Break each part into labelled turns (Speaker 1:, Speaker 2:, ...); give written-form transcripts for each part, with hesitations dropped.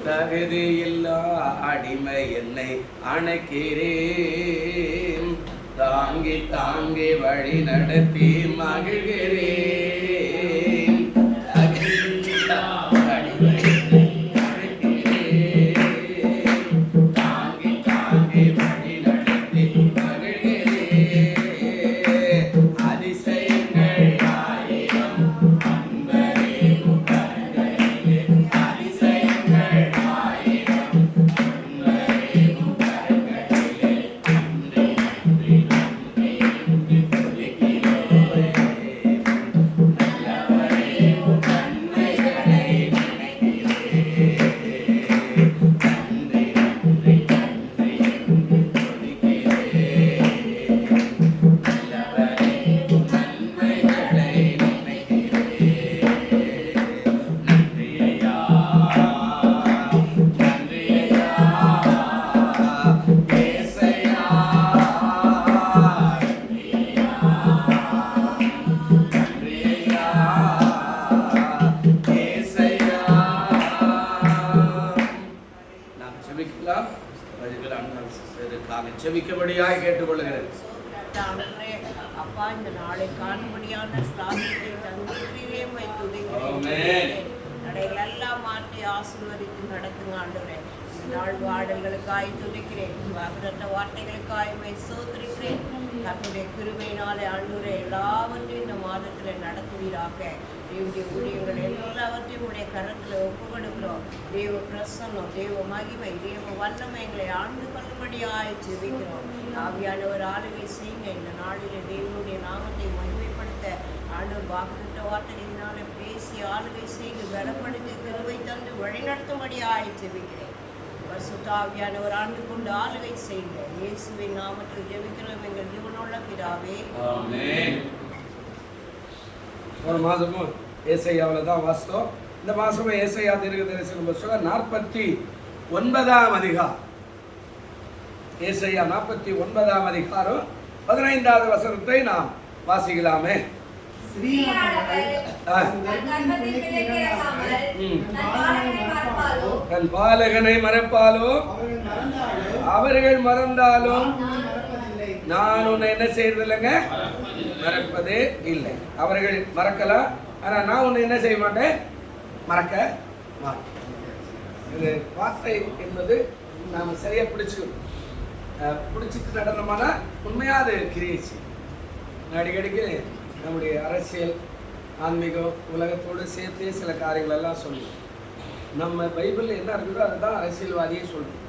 Speaker 1: தகுதியில்லா அடிமை என்னை அணைக்கிறேன், தாங்கி தாங்கி வழி நடத்தி மகிழ்கிறேன். தகுதியில்லா அடிமை என்னை அணைக்கிறேன், தாங்கி தாங்கி வழி நடத்தி மகிழ்கிறேன். அதிசயங்கள் ஆயிரம் அன்பரேனும் கரங்களிலே, அதிசயங்கள் ஆயிரம் அன்பரேனும் கரங்களிலே, நன்றி நன்றி நன்றி என்று சொல்லுகிறேன். நல்லவரே உம் நன்மைகளை நினைக்கிறேன், நன்றி நன்றி நன்றி என்று சொல்லுகிறேன். நல்லவரே உம் நன்மைகளை நினைக்கிறேன். நன்றி ஐயா, நன்றி ஐயா, ஏசையா, நன்றி ஐயா, நன்றி ஐயா, ஏசையா. நாம் செபிக்கலாம். செபிக்கும்படியாய் கேட்டுக்கொள்கிறேன்.
Speaker 2: ஆண்டவரே, அப்பா, இந்த நாளை காணும்படியான ஸ்லாகியத்தை தந்திரே
Speaker 1: ஆமென்.
Speaker 2: நடைகள் எல்லாம் மாற்றி ஆசீர்வதித்து நடத்துங்க ஆண்டவரே. இந்த நாள் பாடல்களுக்காய் துதிக்கிறேன், வாக்குத்த வார்த்தைகளுக்காய் சோதரிக்கிறேன். கர்த்தருடைய கிருபையினாலே ஆண்டவரே எல்லாவற்றையும் இந்த மாதத்தில் நடத்துவீராக. தேவனுடைய ஊழியங்கள் எல்லாவற்றையும் உடைய கரத்தில் ஒப்பு கொடுக்கிறோம். தேவ பிரசன்னம், தேவ மகிமை, தேவ வல்லமை எங்களை ஆண்டு கொள்ளும்படியாய் ஜெபிக்கிறோம். ஆவியானவர் ஆளுகை செய்யுங்க. இந்த நாளிலே தேவனுடைய நாமத்தை மகிமைப்படுத்த ஆண்டவர் வாக்குத்த வார்த்தைகளினாலே பேசி ஆளுகை செய்து பலப்படுத்தி கிருபை தந்து வழிநடத்தும்படியாய் ஜெபிக்கிறேன். பரிசுத்த ஆவியானவர் ஆண்டு கொண்டு ஆளுகை செய்யுங்க. இயேசுவின் நாமத்தில் ஜெபிக்கிறோம் எங்கள் ஜீவனுள்ள பிதாவே,
Speaker 1: ஆமென். ஒரு மாதமும் ஏசையாவில் தான் வாசித்தோம். இந்த மாதமும் ஏசையா தீர்க்கதரிசன புத்தகம் 49ஆம் அதிகாரம். ஏசையா 49ஆம் அதிகாரம் 15வது வசனத்தை நாம் வாசிக்கலாமே. தன் பாலகனை மறப்பாலோ, அவர்கள் மறந்தாலும் நான் உன்னை என்ன செய்யறதில்லைங்க, மறப்பதே இல்லை. அவர்கள் மறக்கலாம், ஆனா நான் உன்னை என்ன செய்ய மாட்டேன், மறக்க மாட்டேன். இது வார்த்தை என்பது நாம் சரியா பிடிச்சிட்டு நடனமானா உண்மையா அது கிரியேச்சு. அடிக்கடிக்கு நம்முடைய அரசியல், ஆன்மீகம், உலகத்தோடு சேர்த்தே சில காரியங்கள் எல்லாம் சொல்லுவோம். நம்ம பைபிளில் என்ன இருக்குதோ அதுதான் அரசியல்வாதியே சொல்லுவோம்.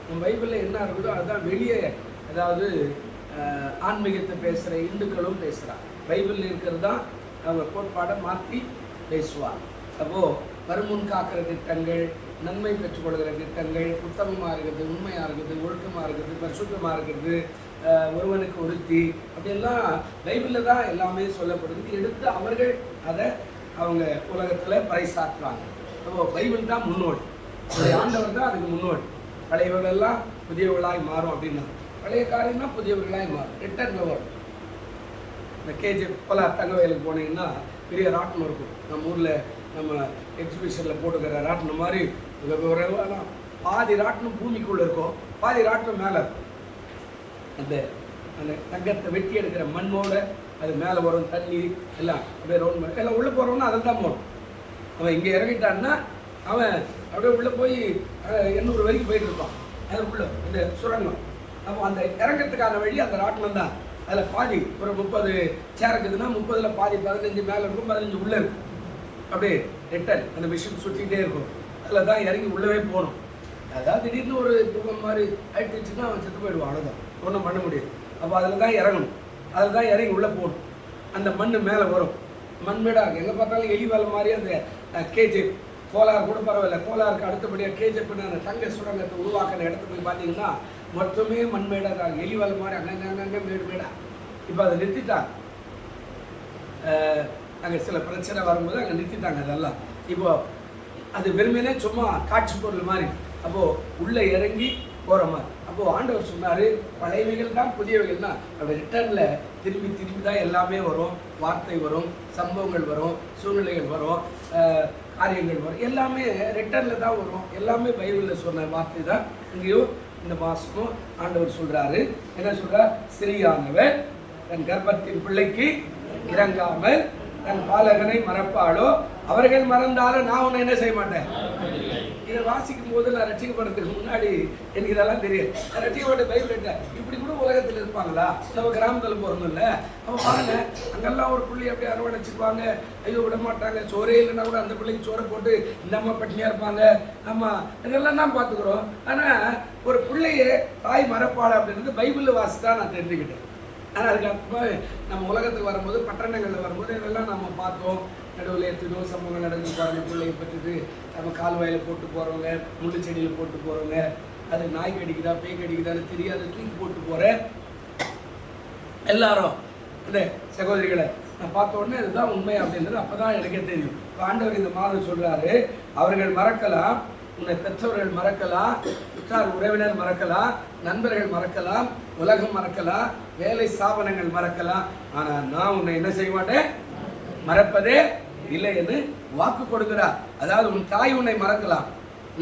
Speaker 1: நம்ம பைபிளில் என்ன இருக்குதோ அதுதான் வெளியே, அதாவது ஆன்மீகத்தை பேசுகிற இந்துக்களும் பேசுகிறாங்க. பைபிளில் இருக்கிறது தான் அவங்க கோட்பாடை மாற்றி பேசுவாங்க. அப்போது வருமுன் காக்கிற திட்டங்கள், நன்மை பெற்றுக்கொள்கிற திட்டங்கள், உத்தமமாக இருக்கிறது, உண்மையாக இருக்கிறது, ஒழுக்கமாக இருக்கிறது, பரிசுத்தமாக இருக்கிறது, ஒருவனுக்கு ஒருத்தி, அப்படியெல்லாம் பைபிளில் தான் எல்லாமே சொல்லப்படுது. எடுத்து அவர்கள் அதை அவங்க உலகத்தில் பறைசாற்றுவாங்க. அப்போது பைபிள் தான் முன்னோடி, ஆண்டவர் தான் அதுக்கு முன்னோடி. பழையவர்களெல்லாம் புதியவர்களாய் மாறும் அப்படின்னா, பழைய காரியம்னா புதியவர்களாய் மாறும், ரிட்டர்னில் வரும். இந்த கேஜிஎஃப் போல தங்கவயலுக்கு போனீங்கன்னா பெரிய ராட்டினம் இருக்கும். நம்ம ஊரில் நம்ம எக்ஸிபிஷனில் போட்டுக்கிற ராட்டினம் மாதிரி பாதி ராட்டினம் பூமிக்குள்ளே இருக்கும், பாதி ராட்டினம் மேலே இருக்கும். அந்த அந்த தங்கத்தை வெட்டி எடுக்கிற மண்ணோட அது மேலே வரும், தண்ணி எல்லாம் அப்படியே ரவுண்ட் எல்லாம் உள்ளே போகிறவன்னா அதில் தான் போகணும். அவன் இங்கே இறங்கிட்டான்னா அவன் அப்படியே உள்ளே போய் 800 வரைக்கும் போயிட்டு இருப்பான். அது உள்ள இந்த சுரங்கம். அப்போ அந்த இறங்கிறதுக்கான வழி அந்த ராட்டினம் தான். அதில் பாதி ஒரு 30 சேர் இருக்குதுன்னா 30ல் பாதி 15 மேலே இருக்கும், 15 உள்ளே இருக்கும். அப்படியே ரிட்டன் அந்த மிஷின் சுற்றிக்கிட்டே இருக்கும். அதில் தான் இறங்கி உள்ளவே போகணும். அதாவது திடீர்னு ஒரு துக்கம் மாதிரி ஆயிடுச்சுன்னா அவன் செத்து போயிடுவான், அவ்வளோதான், ஒன்றும் பண்ண முடியாது. அப்போ அதில் தான் இறங்கணும், அதில் தான் இறங்கி உள்ளே போகணும். அந்த மண் மேலே வரும், மண்மேடாக எங்கே பார்த்தாலும் எலி வேலை மாதிரி. அந்த கேஜிஎஃப் கோலார் கூட பரவாயில்ல, கோலாருக்கு அடுத்தபடியாக கேஜிஎஃப்னு அந்த தங்க சுரங்கத்தை உருவாக்கின இடத்துக்கு போய் பார்த்தீங்கன்னா மொத்தமே மண்மேடாக தான், எலி வேலை மாதிரி அங்கங்கே மேடு மேடாக. இப்போ அதை நிறுத்திட்டாங்க. அங்கே சில பிரச்சனை வரும்போது அங்கே நிறுத்திட்டாங்க அதெல்லாம். இப்போ அது வெறுமனே சும்மா காட்சி பொருள் மாதிரி. அப்போது உள்ளே இறங்கி போகிற மாதிரி. அப்போது ஆண்டவர் சொன்னார், பழையவைகள் தான் புதியவைகள் தான். அப்படி ரிட்டர்னில் திரும்பி திரும்பி தான் எல்லாமே வரும். வார்த்தை வரும், சம்பவங்கள் வரும், சூழ்நிலைகள் வரும், காரியங்கள் வரும். எல்லாமே ரிட்டர்னில் தான் வரும். எல்லாமே பைபிளில் சொன்ன வார்த்தை தான் இங்கேயும் இந்த மாதமும் ஆண்டவர் சொல்கிறாரு. என்ன சொல்கிறார்? ஸ்திரீயானவர் தன் கர்ப்பத்தின் பிள்ளைக்கு இறங்காமல் தன் பாலகனை மறப்பாளோ, அவர்கள் மறந்தாலும் நான் உன்னை என்ன செய்ய மாட்டேன். இதை வாசிக்கும் போது நான் ரட்சிக்கப்படுறதுக்கு முன்னாடி எனக்கு இதெல்லாம் தெரியும். நான் ரட்சிக்கப்பட்ட பைபிள் இப்படி கூட உலகத்தில் இருப்பாங்களா? நம்ம கிராமத்தில் போகிறோம்ல, அப்போ பாருங்க, அங்கெல்லாம் ஒரு பிள்ளை அப்படியே அரவணைச்சிக்குவாங்க. ஐயோ விட மாட்டாங்க. சோறே இல்லைன்னா கூட அந்த பிள்ளைக்கு சோறை போட்டு இந்த அம்மா பட்டினியாக இருப்பாங்க. ஆமாம், இதெல்லாம் தான் பார்த்துக்குறோம். ஆனால் ஒரு பிள்ளையே தாய் மறப்பாளை அப்படின்றது பைபிளில் வாசி தான் நான் தெரிஞ்சுக்கிட்டேன். ஆனால் அதுக்கப்புறமா நம்ம உலகத்துக்கு வரும்போது, பட்டணங்களில் வரும்போது இதெல்லாம் நம்ம பார்த்தோம். நடுவில் எத்தனோ சமூகம் நடந்து பாருங்க. பிள்ளையை பற்றிட்டு நம்ம கால்வாயில் போட்டு போகிறவங்க, முள்ளு செடியில் போட்டு போகிறவங்க, அது நாய் கடிக்குதா பேய் கடிக்குதான்னு தெரியாத தூக்கி போட்டு போகிற எல்லாரும் இந்த சகோதரிகளை நான் பார்த்த உடனே இதுதான் உண்மை அப்படின்றது அப்போ தான் எனக்கே தெரியும். இப்போ ஆண்டவர் இந்த மாதம் சொல்கிறாரு, அவர்கள் மறக்கலாம், உன்னை பெற்றவர்கள் மறக்கலாம், உற்றார் உறவினர் மறக்கலாம், நண்பர்கள் மறக்கலாம், உலகம் மறக்கலாம், வேலை ஸ்தாபனங்கள் மறக்கலாம், ஆனால் நான் உன்னை என்ன செய்ய மாட்டேன், மறப்பதே இல்லை என்று வாக்கு கொடுக்கிறார். அதாவது உன் தாய் உன்னை மறக்கலாம்,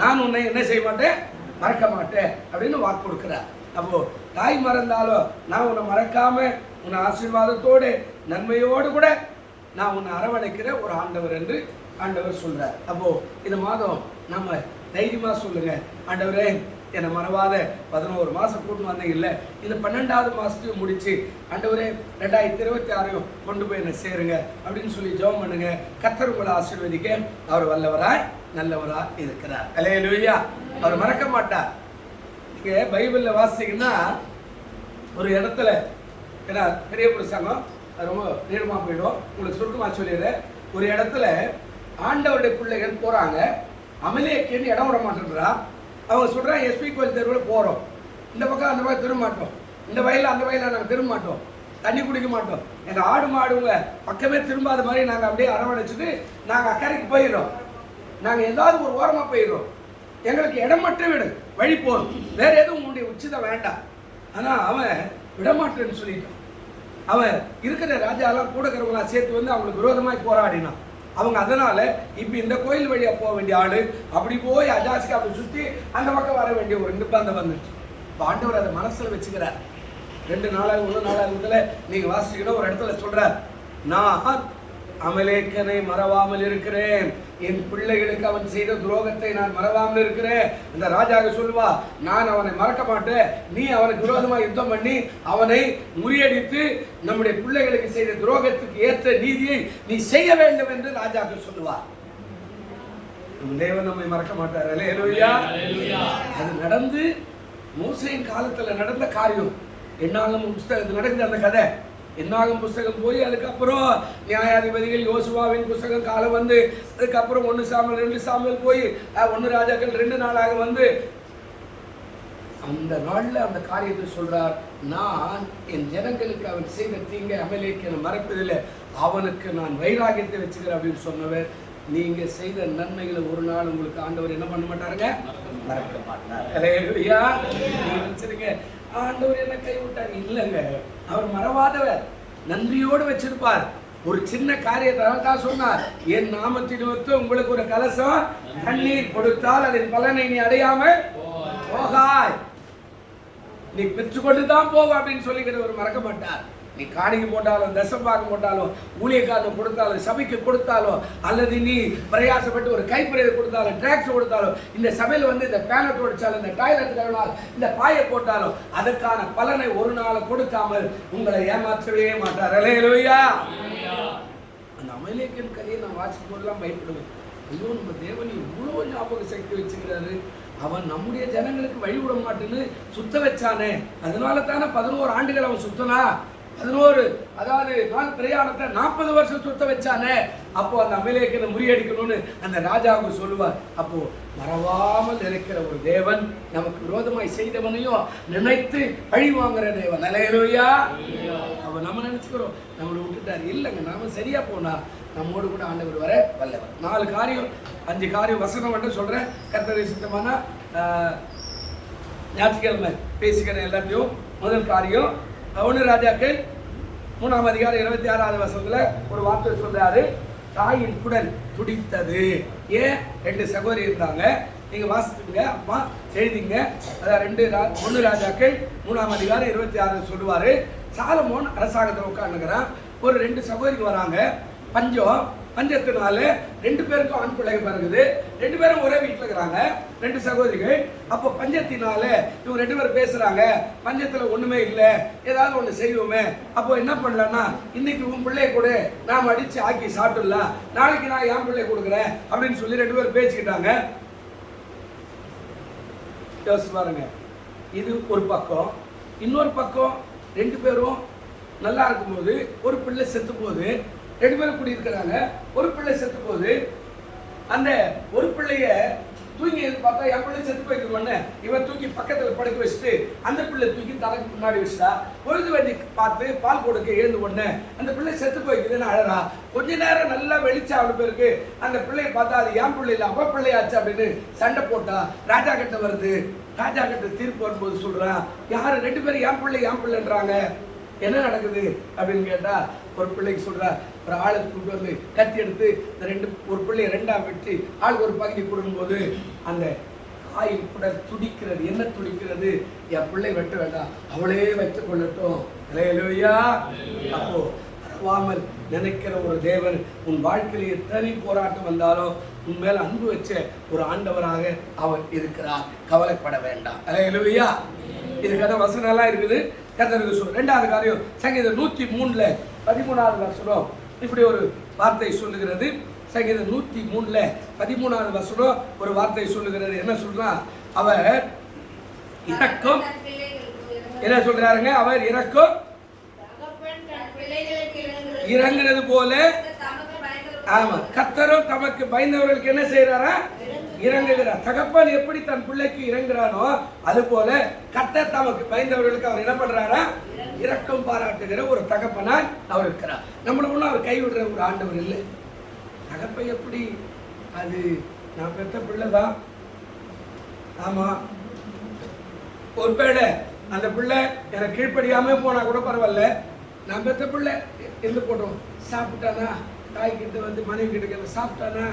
Speaker 1: நான் உன்னை என்ன செய்ய மாட்டேன், மறக்க மாட்டேன் அப்படின்னு வாக்கு கொடுக்கிறார். அப்போ தாய் மறந்தாலும் நான் உன்னை மறக்காம உன்னை ஆசீர்வாதத்தோடு நன்மையோடு கூட நான் உன்னை அரவணைக்கிற ஒரு ஆண்டவர் என்று ஆண்டவர் சொல்றார். அப்போ இந்த மாதம் நம்ம தைரியமா சொல்லுங்க, ஆண்டவரே என்னை மறவாத 11 மாதம் கூட்டு வந்தீங்க இல்லை, இந்த 12வது மாதத்தையும் முடிச்சு ஆண்டவரே 2026 கொண்டு போய் என்ன சேருங்க அப்படின்னு சொல்லி ஜெபம் பண்ணுங்க. கர்த்தர் உங்களை ஆசீர்வதிக்க அவர் வல்லவராய் நல்லவராய் இருக்கிறார். அல்லேலூயா. அவர் மறக்க மாட்டார். நீங்க பைபிளில் வாசிங்கன்னா ஒரு இடத்துல, ஏன்னா பெரிய பிரசங்கம் அது ரொம்ப நீளமாக போயிடும், உங்களுக்கு சுருக்கமாக சொல்லிடுறேன். ஒரு இடத்துல ஆண்டவருடைய பிள்ளைகள் போகிறாங்க, அமலேக்கின்னு இடம் விட மாட்டேங்கிறா. அவங்க சொல்கிறாங்க, எஸ்பி கோயில் தெருவில் போகிறோம், இந்த பக்கம் அந்த பக்கம் திரும்ப மாட்டோம், இந்த வயலில் அந்த வயலில் நாங்கள் திரும்ப மாட்டோம், தண்ணி குடிக்க மாட்டோம், எங்கள் ஆடு மாடுங்க பக்கமே திரும்பாத மாதிரி நாங்கள் அப்படியே அரவணைச்சிட்டு நாங்கள் அக்கறைக்கு போயிடுறோம், நாங்கள் ஏதாவது ஒரு ஓரமாக போயிடுறோம், எங்களுக்கு இடம் மட்டும் விடு, வழி போதும், வேற எதுவும் உன்னுடைய உச்சிதம் வேண்டாம். ஆனால் அவன் விடமாட்டேன்னு சொல்லிட்டான். அவன் இருக்கிற ராஜாலாம் கூட இருக்கிறவங்களாம் சேர்த்து வந்து அவங்களுக்கு விரோதமாக போராடினான். அவங்க அதனால இப்போ இந்த கோயில் வழியாக போக வேண்டிய ஆளு அப்படி போய் அஜாசிக்கு அப்படி சுற்றி அந்த பக்கம் வர வேண்டிய ஒரு நிர்பந்தம் வந்துடுச்சு. இப்போ ஆண்டவர் அதை மனசில் வச்சுக்கிறார். 2 நாளாக நீங்கள் வாசிக்கணும். ஒரு இடத்துல சொல்கிறார், நான் அமலேக்கனை மறவாமல் இருக்கிறேன், என் பிள்ளைகளுக்கு அவன் செய்த துரோகத்தை நான் மறவாமல் இருக்கிறேன். அந்த ராஜாவை சொல்லுவா, நான் அவனை மறக்க மாட்டேன், நீ அவனுக்கு விரோதமாக யுத்தம் பண்ணி அவனை முறியடித்து நம்முடைய பிள்ளைகளுக்கு செய்த துரோகத்துக்கு ஏற்ற நீதியை நீ செய்ய வேண்டும் என்று ராஜாக்கு சொல்லுவார். தேவன் நம்மை மறக்க மாட்டார். அல்லேலூயா. அது நடந்து மோசேயின் காலத்தில் நடந்த காரியம். என்னாகும் புஸ்தகத்தில் நடக்குது அந்த கதை. என்னாகும் புஸ்தகம் போய் அதுக்கப்புறம் நியாயாதிபதிகள் யோசுவாவின் புஸ்தகம் காலம் வந்து அதுக்கப்புறம் 1 சாமுவேல் 2 சாமுவேல் போய் 1 ராஜாக்கள் 2 நாளாக வந்து அந்த நாளில் அந்த காரியத்தை சொல்றார், நான் என் ஜனங்களுக்கு அவன் செய்த தீங்கை அமலேக்கனை மறப்பதில்லை, அவனுக்கு நான் வைராகியத்தை வச்சுக்கிறேன் அப்படின்னு சொன்னவர். நீங்க செய்த நன்மைகளை ஒரு நாள் உங்களுக்கு ஆண்டவர் என்ன பண்ண மாட்டாருங்க, மறக்க மாட்டார். அல்லேலூயா. நீங்க நினைச்சிருங்க ஆண்டவர் என்ன கைவிட்டார், இல்லைங்க, அவர் மறவாதவர், நன்றியோடு வச்சிருப்பார். ஒரு சின்ன காரியத்தை தான் சொன்னார், என் நாமத்தின் நிமித்தம் உங்களுக்கு ஒரு கலசம் தண்ணீர் கொடுத்தால் அதன் பலனை நீ அடையாம போகாய், நீ பெற்றுக்கொண்டு தான் போவ அப்படின்னு சொல்லிக்கிறவர் மறக்க மாட்டார். நீ காணிக்கை போட்டாலும் தசம்பாகம் போட்டாலும் ஊழியக்காரன் கொடுத்தாலும் சபைக்கு கொடுத்தாலும் அல்லது நீ பிரயாசப்பட்டு ஒரு கைப்பிரதை கொடுத்தாலும் ட்ராக்ஸ் கொடுத்தாலும் இந்த சபையில் வந்து இந்த பேனை துடைச்சாலும் இந்த டாய்லெட் கழுவினாலும் இந்த பாயை போட்டாலும் அதற்கான பலனை ஒரு நாள் கொடுக்காமல் உங்களை ஏமாற்றவே மாட்டார். அல்லேலூயா. அந்த அமலேக்கின் கதையை நான் வாசிக்கும் போதெல்லாம் பயப்படுவேன். ஐயோ, நம்ம தேவன் இவ்வளோ ஞாபக சக்தி வச்சுக்கிறாரு, அவன் நம்முடைய ஜனங்களுக்கு வழி விட மாட்டேன்னு சுத்த வச்சானே, அதனால தானே 11 ஆண்டுகள் அவன் சுத்தனா, 11 அதாவது நாள் பிரயாணத்தை 40 வருஷம் சுத்த வச்சானே. அப்போ அந்த அமலேக்கனை முறியடிக்கணும்னு அந்த ராஜாவுக்கு சொல்லுவார். அப்போ மறவாமல் இருக்கிற ஒரு தேவன், நமக்கு விரோதமாய் செய்தவனையும் நினைத்து பழி வாங்குற தேவன். அல்லேலூயா. அப்போ நம்ம நினைச்சுக்கிறோம் நம்மளை விட்டுட்டார், இல்லைங்க, நாம சரியா போனா நம்மோடு கூட ஆண்டவர் வர வல்லவர். 4 காரியம் 5 காரியம் வசனம் மட்டும் சொல்றேன். கர்த்தரை சித்தமான ஞாயிற்றுக்கிழமை பேசிக்கிற எல்லாத்தையும். முதல் காரியம் 1 ராஜாக்கள் 3ஆம் அதிகாரம் 26வது வசனத்துல ஒரு வார்த்தை சொல்றாரு, தாயின் குடல் துடித்தது. ஏன்? 2 சகோதரி இருந்தாங்க. நீங்க வாசித்துங்க, அப்பா எழுதிங்க. அதான் 1 ராஜாக்கள் 3ஆம் அதிகாரம் 26 சொல்லுவாரு. சாலமோன் அரசாங்கத்தில் உட்காந்துக்கிறான். ஒரு 2 சகோதரிக்கு வராங்க. பஞ்சத்தினால 2 பேருக்கும் ஆண் பிள்ளைகள் பிறகுது. 2 பேரும் ஒரே வீட்டில் இருக்கிறாங்க, 2 சகோதரிகள். அப்போ பஞ்சத்தினால இவங்க 2 பேரும் பேசுறாங்க, பஞ்சத்துல ஒண்ணுமே இல்லை, ஏதாவது ஒண்ணு செய்வோமே. அப்போ என்ன பண்ணலாம்னா, இன்னைக்கு உன் பிள்ளைய கூட நாம அடிச்சு ஆக்கி சாப்பிடலாம், நாளைக்கு நான் என் பிள்ளை கொடுக்குறேன் அப்படின்னு சொல்லி 2 பேரும் பேசிக்கிட்டாங்க. யோசிச்சு பாருங்க. இது ஒரு பக்கம். இன்னொரு பக்கம் 2 பேரும் நல்லா இருக்கும்போது ஒரு பிள்ளை செத்து போகுது. 2 பேரும் கூடி இருக்கிறாங்க. ஒரு பிள்ளை செத்து போகுது. அந்த ஒரு பிள்ளைய தூங்கி பார்த்தா என் பிள்ளை செத்து போய்க்குன்னு இவன் தூக்கி பக்கத்தில் படுக்க வச்சுட்டு அந்த பிள்ளை தூக்கி தலைக்கு முன்னாடி வச்சுட்டா. பொழுது வண்டி பார்த்து பால் கொடுக்க எழுந்து ஒண்ணு அந்த பிள்ளை செத்து போய்க்குதுன்னு அழறா. கொஞ்ச நேரம் நல்லா வெளிச்சம் அவளுக்கு பேருக்கு அந்த பிள்ளைய பார்த்தா அது என் பிள்ளை இல்லை அவ பிள்ளையாச்சு அப்படின்னு சண்டை போட்டா. ராஜா கிட்ட வருது. ராஜா கிட்ட தீர்ப்பு வரும்போது சொல்றான், யாரு 2 பேரும் என் பிள்ளைன்றாங்க, என்ன நடக்குது அப்படின்னு கேட்டா, ஒரு பிள்ளைக்கு சொல்ற, ஒரு ஆளுக்கு கூட்டு வந்து கத்தி எடுத்து இந்த ஒரு பிள்ளைய 2ஆ வெட்டி ஆளுக்கு ஒரு பகுதி கொடுக்கும்போது அந்த தாயின் குடல் துடிக்கிறது. என்ன துடிக்கிறது? என் பிள்ளை வெட்ட வேண்டாம், அவளே வைத்துக் கொள்ளட்டும். அல்லேலூயா. அப்போ அறவாமல் நினைக்கிற ஒரு தேவன் உன் வாழ்க்கையில் எத்தனை போராட்டம் வந்தாலும் உன் மேல அன்பு வச்ச ஒரு ஆண்டவராக அவர் இருக்கிறார். கவலைப்பட வேண்டாம். அல்லேலூயா. இதுக்கான வசனம் எல்லாம் இருக்குது. கர்த்தருக்கு சொல்ற 2வது காரியம், சங்கீதம் 103 13வது வசனம் இப்படி ஒரு வார்த்தை சொல்லுகிறது. சங்கீதம் 103 13வது வசனம் ஒரு வார்த்தை சொல்லுகிறது. என்ன சொல்றா? அவர் இரக்கம், என்ன சொல்றாருங்க? அவர் இரக்கம் இறங்குறது போல, ஆமா, கர்த்தரும் தமக்கு பயந்தவர்களுக்கு என்ன செய்யறாரா? இறங்குகிறார். தகப்பன் எப்படி தன் பிள்ளைக்கு இறங்குறானோ அது போல கர்த்தர் தமக்கு பயந்தவர்களுக்கு அவர் என்ன பண்றாரா? இரக்கம் பாராட்டுகிற ஒரு தகப்பனாய் அவர் இருக்கிறார். நம்மள ஒன்றும் அவர் கைவிடுற ஒரு ஆண்டவர் இல்லை. தகப்பை எப்படி? அது நான் பெற்ற பிள்ளை தான். ஆமா, ஒருவேளை அந்த பிள்ளை எனக்கு கீழ்ப்படியாம போனா கூட பரவாயில்ல, நான் பெற்ற பிள்ளை இருந்து போட்டோம், சாப்பிட்டானா, தாய் கிட்ட வந்து மனைவி கிட்ட சாப்பிட்டானா,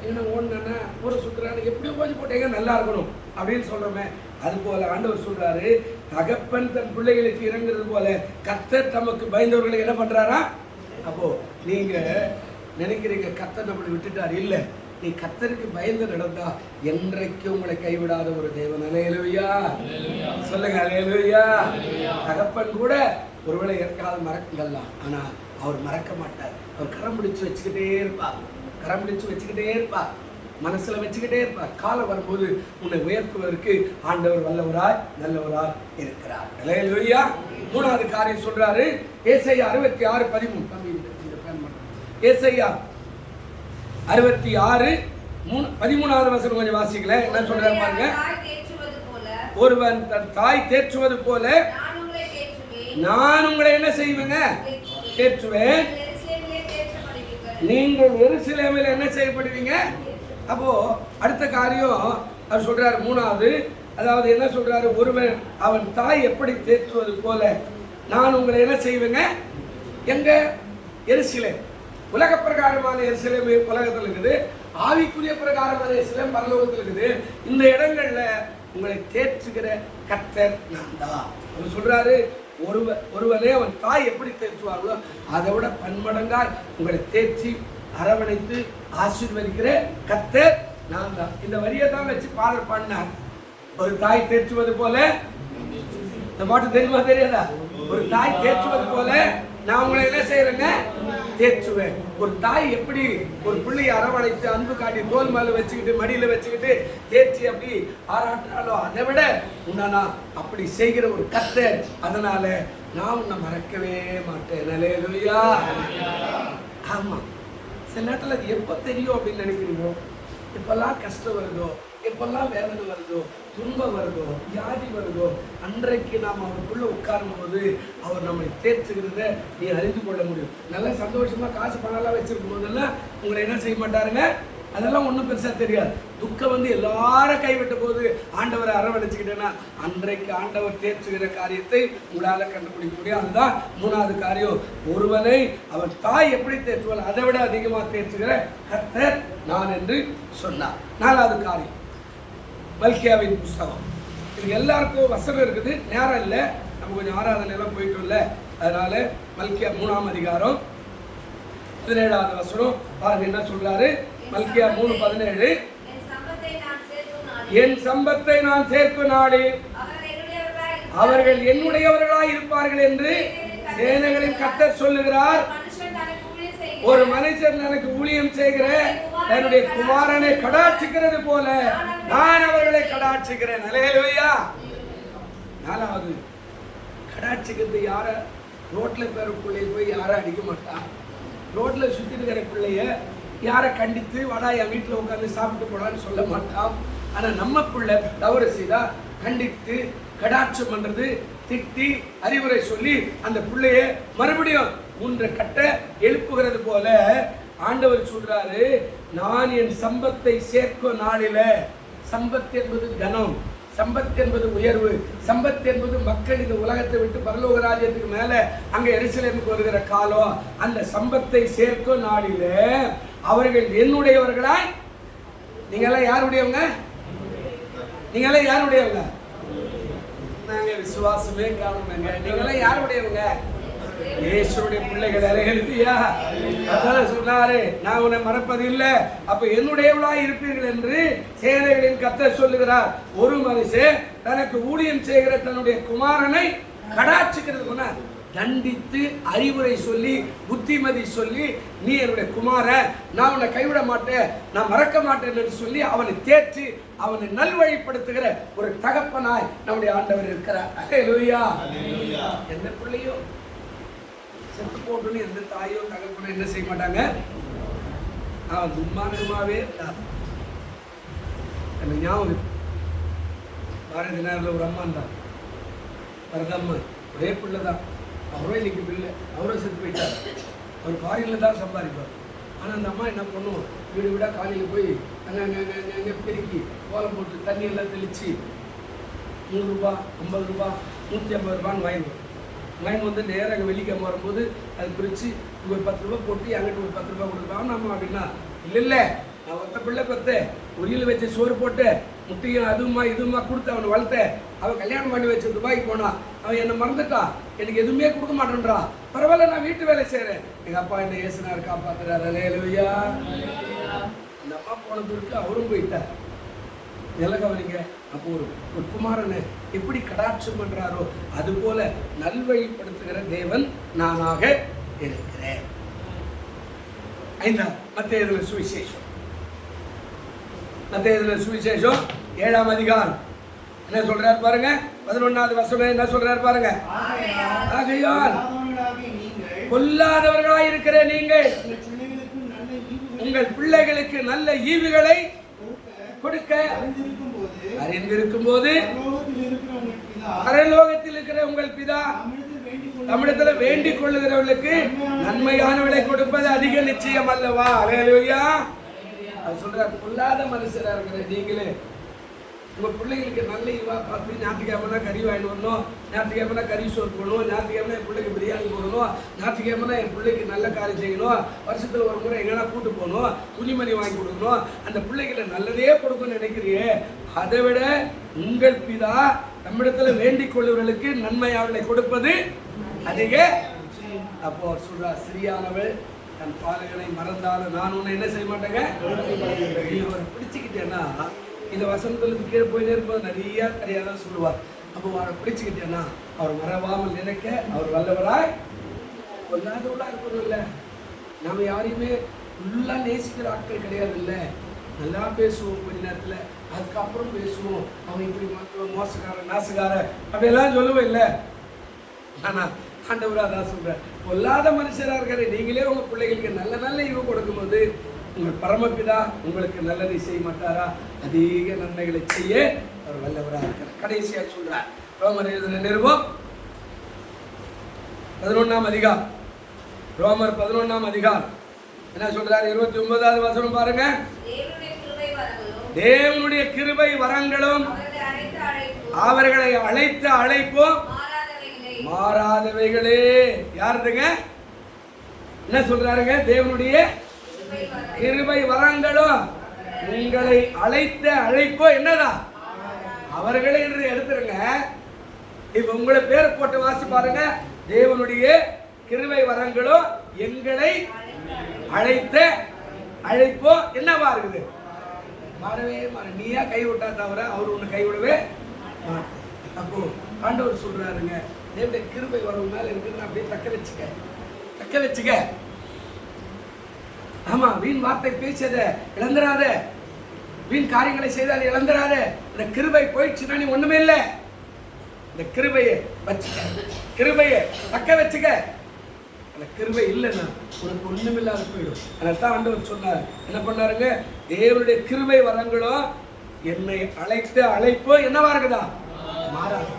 Speaker 1: என்ன ஓடுனா ஒரு சுற்றுறாரு, எப்படியோ கொஞ்சம் போட்டீங்க நல்லா இருக்கணும் அப்படின்னு சொல்றோமே. அது போல ஆண்டவர் சொல்றாரு, தகப்பன் தன் பிள்ளைகளுக்கு இறங்குறது போல கர்த்தர் தமக்கு பயந்தவர்களுக்கு என்ன பண்றாரா? அப்போ நீங்க நினைக்கிறீங்க கர்த்தர் நம்மளை விட்டுட்டார். இல்லை, நீ கர்த்தருக்கு பயந்து நடந்தா என்றைக்கு உங்களை கைவிடாத ஒரு தேவன். அல்லேலூயா சொல்லுங்க. அல்லேலூயா. தகப்பன் கூட ஒருவேளை ஏற்காத மறக்கங்கள்லாம், ஆனா அவர் மறக்க மாட்டார். அவர் கரம் பிடிச்சு வச்சுக்கிட்டே இருப்பார். கரம் பிடிச்சு வச்சுக்கிட்டே இருப்பார். மனசுல வச்சுக்கிட்டே இருப்பார். காலம் வரும்போது உன்னை உயர்த்துவதற்கு ஆண்டவர் வல்லவராய் நல்லவராய் இருக்கிறார். அல்லேலூயா. 3வது காரியம் சொல்றாரு. ஏசாயா 66:13. ஏசாயா 66:13வது வசனம் கொஞ்சம் வாசிக்கல. என்ன சொல்றாரு பாருங்க. ஒருவன் தன் தாய் தேற்றுவது போல நான் உங்களை என்ன செய்வேங்க? தேற்றுவேன். நீங்கள் எருசலேமில் என்ன செய்யப்படுவீங்க? அப்போ அடுத்த காரியம் அவர் சொல்றாரு 3வது. அதாவது என்ன சொல்றாரு? ஒருவன் அவன் தாய் எப்படி தேற்றுவது போல நான் உங்களை என்ன செய்வேங்க? எங்க? எருசலேம். உலக பிரகாரமான எருசலேம் உலகத்தில் இருக்குது, ஆவிக்குரிய பிரகாரமான எருசலேம் பரலோகத்தில் இருக்குது. இந்த இடங்கள்ல உங்களை தேற்றுகிற கர்த்தர் நான் தான். அவர் சொல்றாரு, ஒருவனே அவன் தாய் எப்படி தேற்றுவார்களோ அதை விட பன்மடங்காய் உங்களை தேற்றி அரவணைத்து ஆசீர்வதிக்கிற கர்த்தர் நான் தான். இந்த வரியை தான் வச்சு பாடல் பாடினார். ஒரு தாய் தேற்றுவது போல, இந்த பாட்டு தெரியுமா தெரியாதா? ஒரு தாய் தேற்றுவது போல நான் உங்களை என்ன செய்யறேங்க? தேற்றுவேன். ஒரு தாய் எப்படி ஒரு பிள்ளையை அரவணைத்து அன்பு காட்டி தோல் மேல வச்சுக்கிட்டு மடியில வச்சுக்கிட்டு தேற்றி அப்படி ஆராட்டாலோ அதை விட உன்னை அப்படி செய்கிற ஒரு கர்த்தர். அதனால நான் உன்னை மறக்கவே மாட்டேன். அல்லேலூயா. ஆமா, சில நேரத்தில் அது எப்போ தெரியும் அப்படின்னு நினைக்கிறீங்களோ, எப்பெல்லாம் கஷ்டம் வருதோ, எப்பெல்லாம் வேதனை வருதோ, துன்பம் வருதோ, வியாதி வருதோ, அன்றைக்கு நாம் அவருக்குள்ள உட்காரும் போது அவர் நம்மை தேற்றுகிறத நீ அறிந்து கொள்ள முடியும். நல்லா சந்தோஷமா காசு பணம்லாம் வச்சிருக்கும் போதெல்லாம் உங்களை என்ன செய்ய மாட்டாருங்க? அதெல்லாம் ஒன்றும் பெருசாக தெரியாது. துக்கம் வந்து எல்லாரும் கைவிட்ட போது ஆண்டவரை அரவணைச்சிக்கிட்டேன்னா அன்றைக்கு ஆண்டவர் தேற்றுகிற காரியத்தை உங்களால் கண்டுபிடிக்க முடியும். அதுதான் 3வது காரியம். ஒருவனை அவன் தாய் எப்படி தேற்றுவாள் அதை விட அதிகமாக தேற்றுகிற கர்த்தர் நான் என்று சொன்னார். 4வது காரியம் மல்கியாவின் புஸ்தகம். இது எல்லாருக்கும் வசனம் இருக்குது, நேரம் இல்லை, நம்ம கொஞ்சம் ஆராதனையெல்லாம் போயிட்டோம்ல, அதனால மல்கியா 3ஆம் அதிகாரம் 17வது வசனம் பாருங்க என்ன சொல்றாரு. மல்கியா 3:17 என் சம்பத்தை நான் சேர்க்கும் நாளில் அவர்கள் என்னுடையவர்களாய் இருப்பார்கள் என்று சேனைகளின் கர்த்தர் சொல்லுகிறார். ஒரு மனுஷன் எனக்கு ஊழியம் செய்கிற தன்னுடைய குமாரனை கடாட்சிக்கிறது போல நான் அவர்களை கடாட்சிக்கிறேன். அல்லேலூயா. 4வது கடாட்சிக்கிறது யார? ரோட்ல பேர பிள்ளைய போய் யாரும் அடிக்க மாட்டான். ரோட்ல சுத்தி இருக்கிற பிள்ளைய யாரை கண்டித்து வாடா என் வீட்டில் உட்காந்து சாப்பிட்டு போடான்னு சொல்ல மாட்டான். ஆனா நம்ம பிள்ளை தவறு செய்தா கண்டித்து கடாட்சம் பண்றது, திட்டி அறிவுரை சொல்லி அந்த பிள்ளைய மறுபடியும் 3 கட்ட எழுப்புகிறது போல ஆண்டவர் சொல்றாரு, நான் என் சம்பத்தை சேர்க்கும் நாளில. சம்பத்து என்பது கனம், சம்பத்து என்பது உயர்வு, சம்பத்து என்பது மக்கள் இந்த உலகத்தை விட்டு பரலோக ராஜ்யத்துக்கு மேல அங்க எருசலேமுக்கு வருகிற காலம். அந்த சம்பத்தை சேர்க்கும் நாளில அவர்கள் என்னுடையவர்களாய். நீங்கெல்லாம் யாருடையவங்க? நீங்கெல்லாம் யாருடையவங்க? நாங்க விசுவாசமே காணுங்க. நீங்கெல்லாம் யாருடையவங்க? இயேசுடைய பிள்ளைகள். அல்லேலூயா. அதான் சொன்னாரு, நான் உன்னை மறப்பது இல்லை, அப்ப என்னுடையவளாய் இருப்பீர்கள் என்று சேனைகளின் கர்த்தர் சொல்லுகிறார். ஒரு மனுஷன் தனக்கு ஊழியம் செய்கிற தன்னுடைய குமாரனை கடாட்சிக்கிறது, தண்டித்து அறிவுரை சொல்லி புத்திமதி சொல்லி, நீ என்னுடைய குமாரன், நான் உன்னை கைவிட மாட்டேன், நான் மறக்க மாட்டேன் என்று சொல்லி அவனை தேற்றி அவனை நல்வழிப்படுத்துகிற ஒரு தகப்பனாய் நம்முடைய ஆண்டவர் இருக்கிறார். அல்லேலூயா. எந்த பிள்ளையோ செத்து போட்டுன்னு எந்த தாயோ தகப்பனோ என்ன செய்ய மாட்டாங்க, அவன் துன்மார்க்கமாவே இருந்தான். எனக்கு ஞாபகம் பாரதி நேரில் ஒரு அம்மா இருந்தார், வரதம்மா, ஒரே பிள்ளை தான். அவரோ இன்னைக்கு பிள்ளை, அவரோ செத்து போயிட்டார். அவர் ஃபாரினில் தான் சம்பாதிப்பார். ஆனால் அந்த அம்மா என்ன பண்ணுவோம், வீடு வீடாக காலையில் போய் அங்கே பெருக்கி கோலம் போட்டு தண்ணி எல்லாம் தெளித்து 100 ரூபா 50 ரூபா 150 ரூபான்னு வாங்கிடுவோம். வாங்கி வந்து நேராக அங்கே வெள்ளிக்கிழமை வரும்போது அது பிரித்து இங்கே ஒரு 10 ரூபா போட்டு அங்கிட்டு ஒரு 10 ரூபா கொடுப்பாங்க. நம்ம அப்படின்னா இல்லை நான் ஒத்த பிள்ளை பத்தேன், உரியில் வச்சு சோறு போட்டு முட்டையும் அதுவுமா இதுவுமா கொடுத்து அவனை வளர்த்தேன். அவன் கல்யாணம் பண்ணி வச்சு துபாய்க்கு போனான், அவன் என்னை மறந்துட்டான், எனக்கு எதுவுமே கொடுக்க மாட்டேன்றான். பரவாயில்ல, நான் வீட்டு வேலை செய்கிறேன், எங்கள் அப்பா என்ன ஏசுனார் காப்பாத்துறாரு. அல்லேலூயா. அந்த அம்மா போனதுக்கு அவரும் போயிட்டார். நல்ல கவனிங்க. அப்போ ஒரு குமாரனை எப்படி கடாட்சம் பண்றாரோ அது போல நல்வழிப்படுத்துகிற தேவன் நானாக இருக்கிறேன். 5 மத்தேயு சுவிசேஷம். மத்தேயு சுவிசேஷம் 7ஆம் அதிகாரம் என்ன சொல்றாரு பாருங்க. 11வது வசனம் என்ன சொல்றாரு பாருங்க. ஆகையால் பொல்லாதவர்களாய் இருக்கிற நீங்கள் உங்கள் பிள்ளைகளுக்கு நல்ல ஈவுகளை கொடுக்க அறிந்திருக்கும் போது பரலோகத்தில் இருக்கிற உங்கள் பிதா தமிழத்துல வேண்டிக் கொள்ளுகிறவர்களுக்கு நன்மையானவளை கொடுப்பது அதிக நிச்சயம் அல்லவா. அல்லேலூயா. அது சொல்றாரு, பொல்லாத மனுஷரா இருக்கிற நீங்களே உங்க பிள்ளைங்களுக்கு நல்ல இவா பார்த்து ஞாயிற்றுக்கிழமைனா கறி வாங்கிட்டு வரணும், ஞாயிற்றுக்கிழமைனா கறி சோறு போடணும், ஞாயிற்றுக்கிழமை என் பிள்ளைக்கு பிரியாணி போடணும், ஞாயிற்றுக்கிழமைனா என் பிள்ளைக்கு நல்ல காரியம் செய்யணும், வருஷத்துல ஒரு முறை எங்கன்னா கூட்டு போகணும், துணிமணி வாங்கி கொடுக்கணும், அந்த பிள்ளைகளை நல்லதே கொடுக்கணும்னு நினைக்கிறியே, அதை விட உங்கள் பிதா நம்மிடத்துல வேண்டிக் கொள்ளுவர்களுக்கு நன்மை அவளை கொடுப்பது அதிக. அப்போ சொல்றா, சிறியானவள் தன் பாலுகளை மறந்தாலும் நான் உன்னை என்ன செய்ய மாட்டேங்க. பிடிச்சுக்கிட்டேன்னா இந்த வசனத்துக்கு கீழே போயிட்டே இருப்பது நிறைய கிடையாதான் சொல்லுவார். அப்போ அவரை பிடிச்சுக்கிட்டேன்னா அவர் மறவாமல் நினைக்க அவர் வல்லவராய் கொல்லாதவளா இருக்கணும். இல்லை, நம்ம யாரையுமே ஃபுல்லா நேசிக்கிற ஆட்கள் கிடையாது. இல்லை, நல்லா பேசுவோம் கொஞ்ச நேரத்தில், அதுக்கப்புறம் பேசுவோம் அவன் இப்படி மோசக்கார நாசுக்கார அப்படியெல்லாம் சொல்லுவோம். இல்லை, ஆனா ஆண்டவரா தான் சொல்றேன், பொல்லாத மனுஷராக இருக்கிற நீங்களே உங்க பிள்ளைகளுக்கு நல்ல நல்ல இவ கொடுக்கும்போது உங்கள் பரமபிதா உங்களுக்கு நல்லதை செய்ய மாட்டாரா? அதிக நன்மைகளை செய்ய அவர் வல்லவராக இருக்கிறார். கடைசியா சொல்றார், ரோமர் எழுதின நிருபம் 11ஆம் அதிகாரம். ரோமர் 11ஆம் அதிகாரம் என்ன சொல்றாரு? 29வது வசனம் பாருங்க. தேவனுடைய கிருபை வரங்களும் அவர்களை அழைத்த அழைப்பும் மாறாதவைகளே. யாருங்க என்ன சொல்றாருங்க? தேவனுடைய கிருபை வரங்களும் உங்களை அழைத்த அழைப்போ என்னதான் அவர்களே என்று எடுத்துருங்க. இப்ப உங்களை பேர் போட்டு வாசி பாருங்க. தேவனுடைய கிருபை வரங்களும் எங்களை அழைத்த அழைப்போ என்னவா இருக்குது? மாறவே மாற. நீயா கைவிட்டா தவிர அவர் ஒண்ணு கைவிடவே மாட்டார். அப்போ ஆண்டவர் சொல்றாருங்க, தேவனுடைய கிருபை வரவு மேல இருக்குன்னு அப்படியே தக்க வச்சுக்க. ஆமா, வீண் வார்த்தை பேசியத இழந்துராத, வீண் காரியங்களை செய்தால் இழந்துராத. இந்த கிருபை போயிடுச்சுன்னா நீ ஒண்ணுமே இல்லை. இந்த கிருபையை வச்சுக்க, கிருபையை தக்க வச்சுக்க. அந்த கிருபை இல்லைன்னா உனக்கு ஒண்ணுமில்லாத போயிடும். அதான் ஆண்டவர் சொன்னார். என்ன பண்ணாருங்க? தேவனுடைய கிருபை வரங்களும் என்னை அழைத்த அழைப்போ என்னவா இருக்குதா? மாறாது.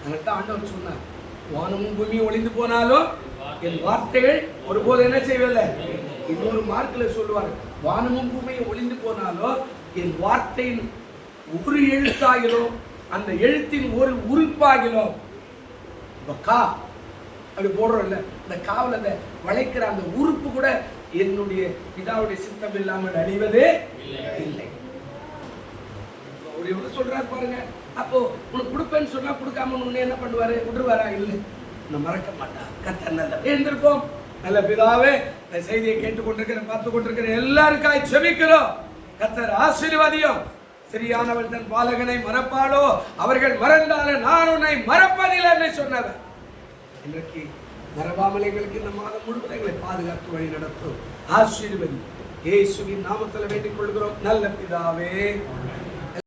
Speaker 1: அதான் ஆண்டவர் சொன்னார், வானமும் பூமியும் ஒளிந்து போனாலும் என் வார்த்தைகள் ஒருபோது என்ன செய்வதில்லை. இன்னொரு மார்க்கில் சொல்லுவார், வானமும் பூமியும் ஒளிந்து போனாலும் என் வார்த்தையின் ஒரு எழுத்தாகிலும் அந்த எழுத்தின் ஒரு உறுப்பாகிலும் அப்படி போடுறோம் இல்ல, இந்த காவல் அந்த வளைக்கிற அந்த உறுப்பு கூட என்னுடைய பிதாவுடைய சித்தம் இல்லாமல் அழிவதே இல்லை. ஒரு சொல்றாரு பாருங்க. அப்போ உனக்கு கொடுப்பேன்னு சொன்னா கொடுக்காம உன்னை என்ன பண்ணுவாரு? விட்டுருவாரா? இல்லை, நான் மறக்க மாட்டான். கர்த்தர் நல்ல எழுந்திருப்போம். நல்ல பிதாவே, இந்த செய்தியை கேட்டுக்கொண்டிருக்கிற பார்த்து கொண்டிருக்கிற எல்லாருக்காய் செபிக்கிறோம். கர்த்தர் ஆசீர்வாதியும். சரியானவள் தன் பாலகனை மறப்பாளோ, அவர்கள் மறந்தாலும் நான் உன்னை மறப்பதில்லை என்று சொன்னவர். இன்றைக்கு மறவாமல் எங்களுக்கு இந்த மாதம் முழுவதும் எங்களை பாதுகாத்து வழி நடத்தும். ஆசீர்வதி. இயேசுவின் நாமத்தில் வேண்டிக் கொள்கிறோம் நல்ல பிதாவே.